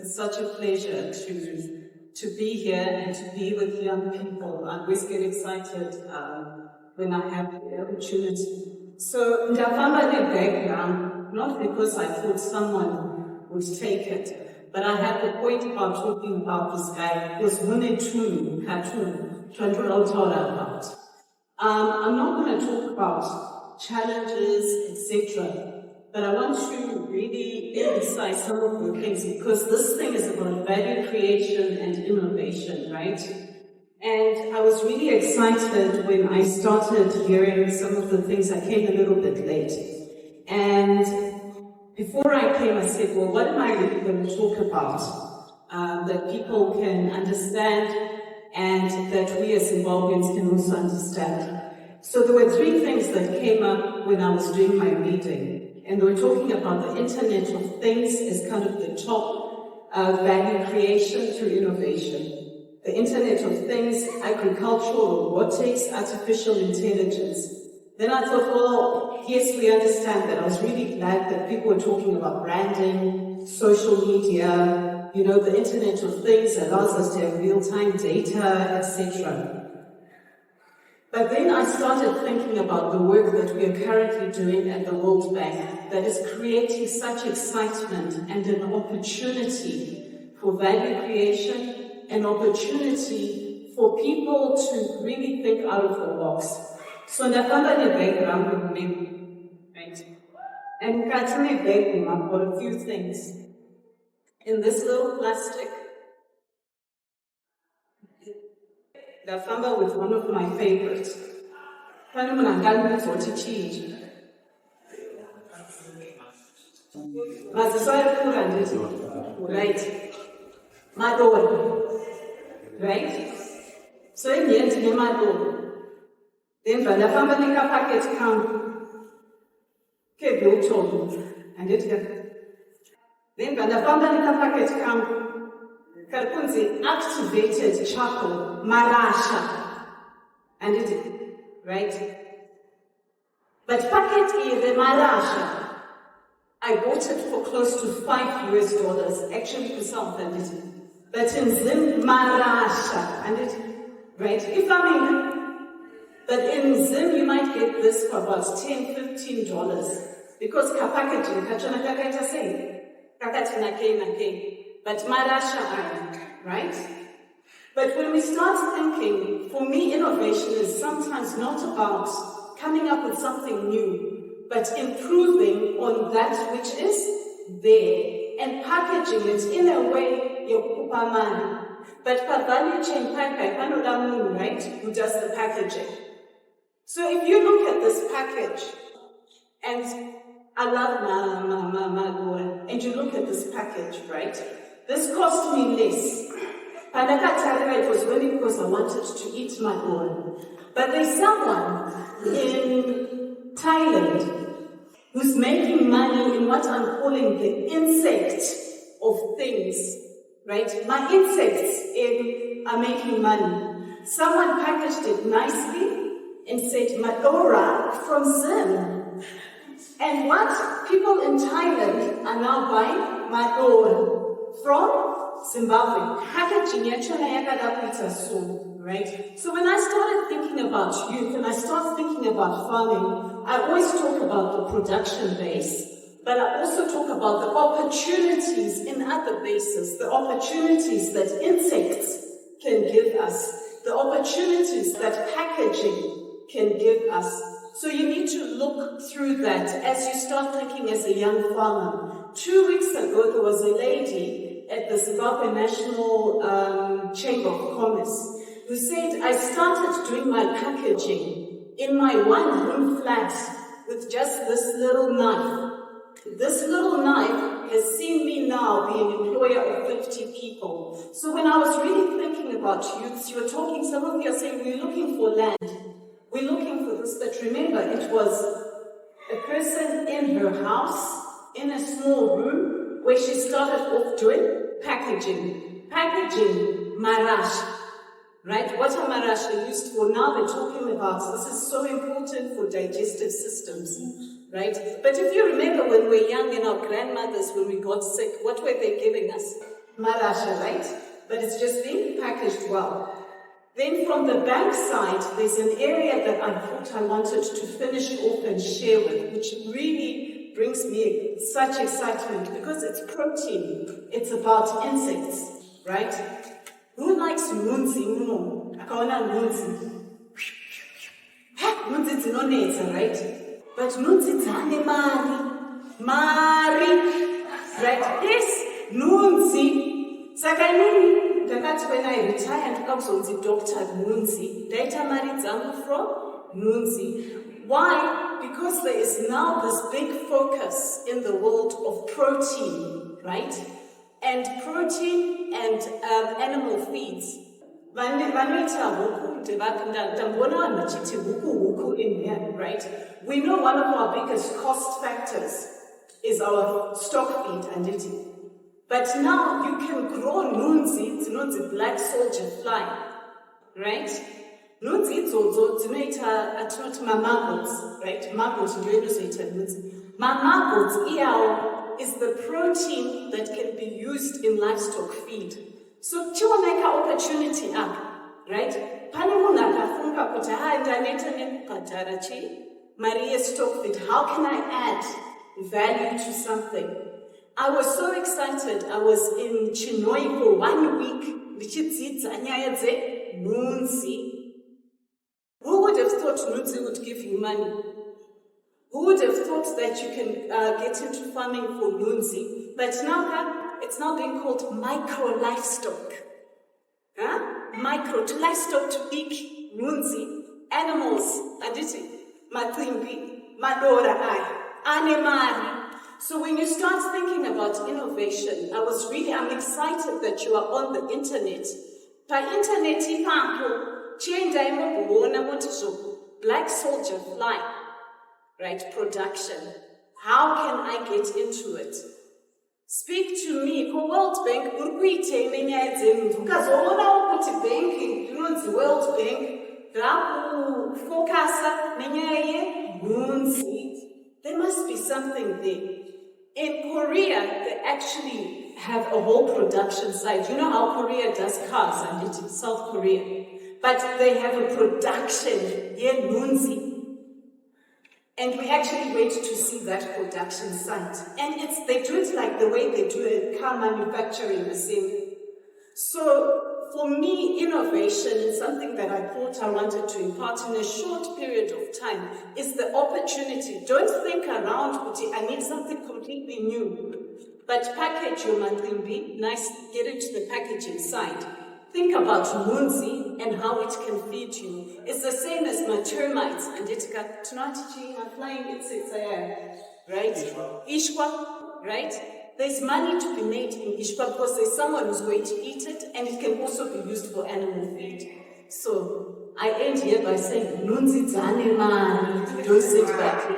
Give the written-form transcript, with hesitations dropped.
It's such a pleasure to be here and to be with young people. I always get excited when I have the opportunity. So, ndafamba ne-background, not because I thought someone would take it, but I had the point about talking about this guy. It was one cartoon, about. I'm not going to talk about challenges, etc., but I want to really emphasize some of the things, because this thing is about value creation and innovation, right? And I was really excited when I started hearing some of the things. I came a little bit late. And before I came, I said, well, what am I really going to talk about that people can understand and that we as Zimbabweans can also understand? So there were three things that came up when I was doing my reading. And we were talking about the Internet of Things as kind of the top value creation through innovation. The Internet of Things, agricultural, robotics, artificial intelligence. Then I thought, well, yes, we understand that. I was really glad that people were talking about branding, social media, the Internet of Things allows us to have real-time data, etc. But then I started thinking about the work that we are currently doing at the World Bank that is creating such excitement and an opportunity for value creation, an opportunity for people to really think out of the box. So ndafamba ne-background with me, right? And mukati me-background, I've got a few things. In this little plastic, ndafamba with one of my favorites. Pane munhu angandiudza kuti chii? Maziso arikura nditi, right? Madoro. Right? So in the end, then ndafamba nekapacket kangu keBilton, and it then ndafamba nekapacket kangu kari kunzi activated charcoal marasha, and it right. But packet the marasha, I bought it for close to $5 actually for South Africa. But in Zim marasha, and it right. If I mean, but in Zim you might get this for about $10-15 because packaging kachona kakaita say kakatina kei. But marasha, right? But when we start thinking, for me, innovation is sometimes not about coming up with something new, but improving on that which is there and packaging it in a way yokukupa money. But for value chain pipeline, right, who does the packaging. So if you look at this package, and I love my and you look at this package, right? This cost me less. It was really because I wanted to eat my own. But there's someone in Thailand who's making money in what I'm calling the insect of things, right? My insects are making money. Someone packaged it nicely and said, Madora from Zim. And what people in Thailand are now buying? Madora from Zimbabwe. Packaging so, right? So when I started thinking about youth and I started thinking about farming, I always talk about the production base, but I also talk about the opportunities in other bases, the opportunities that insects can give us, the opportunities that packaging can give us. So you need to look through that as you start thinking as a young farmer. 2 weeks ago, there was a lady at the Zimbabwe National Chamber of Commerce who said, I started doing my packaging in my one-room flat with just this little knife. This little knife has seen me now be an employer of 50 people. So when I was really thinking about youths, you were talking, some of you are saying, we're looking for land. We're looking for this, but remember, it was a person in her house, in a small room, where she started off doing packaging. Packaging, marash. Right? What are marash used for? Now they're talking about, this is so important for digestive systems. Right? But if you remember when we were young and our grandmothers, when we got sick, what were they giving us? marasha, right? But it's just being packaged well. Then from the back side, there's an area that I thought I wanted to finish off and share with, which really brings me such excitement because it's protein. It's about insects, right? Who likes nunzi? Akaona nunzi. Nunzi dzinonetsa, right? But nunzi dzane mari, right? Yes, nunzi. Saka inini ndakati when I retire ndikazonzi Dr. Nunzi. Ndaita mari dzangu from Nunzi. Why? Because there is now this big focus in the world of protein, right? And protein and animal feeds. In here, right? We know one of our biggest cost factors is our stock feed and eating. But now you can grow nunzi, it's black soldier fly, right? Nunzi idzodzo dzinoita atinoti maggots, right? Maggots ndio inozoita nunzi. Maggots iyawo is the protein that can be used in livestock feed. So chioneka opportunity up, right? Pane munhu akafunga kuti ndanoita nekubhadhara mari yestock feed. How can I add value to something? I was so excited. I was in Chinoi for 1 week. Ndichidzidza nyaya dzenunzi. Who would have thought nunzi would give you money? Who would have thought that you can get into farming for nunzi? But now it's now being called micro livestock. Micro to livestock to big nunzi. Animals, aditi, matrimbi, madora anemari. So when you start thinking about innovation, I'm excited that you are on the internet. By internet, black soldier fly, right? Production. How can I get into it? Speak to me. World Bank, World Bank, focus, there must be something there. In Korea, they actually have a whole production site. You know how Korea does cars, and it's in South Korea. But they have a production here, nunzi. And we actually went to see that production site. And they do it like the way they do a car manufacturing assembly. So for me, innovation is something that I thought I wanted to impart in a short period of time is the opportunity. Don't think around, I need something completely new. But package your mandrimbi, nice, get into the packaging side. Think about nunzi and how it can feed you. It's the same as my termites and flying insects, right? Ishwa, right? There's money to be made in Ishwa because there's someone who's going to eat it and it can also be used for animal feed. So I end here by saying, Nunzi dzane mari, don't sit back.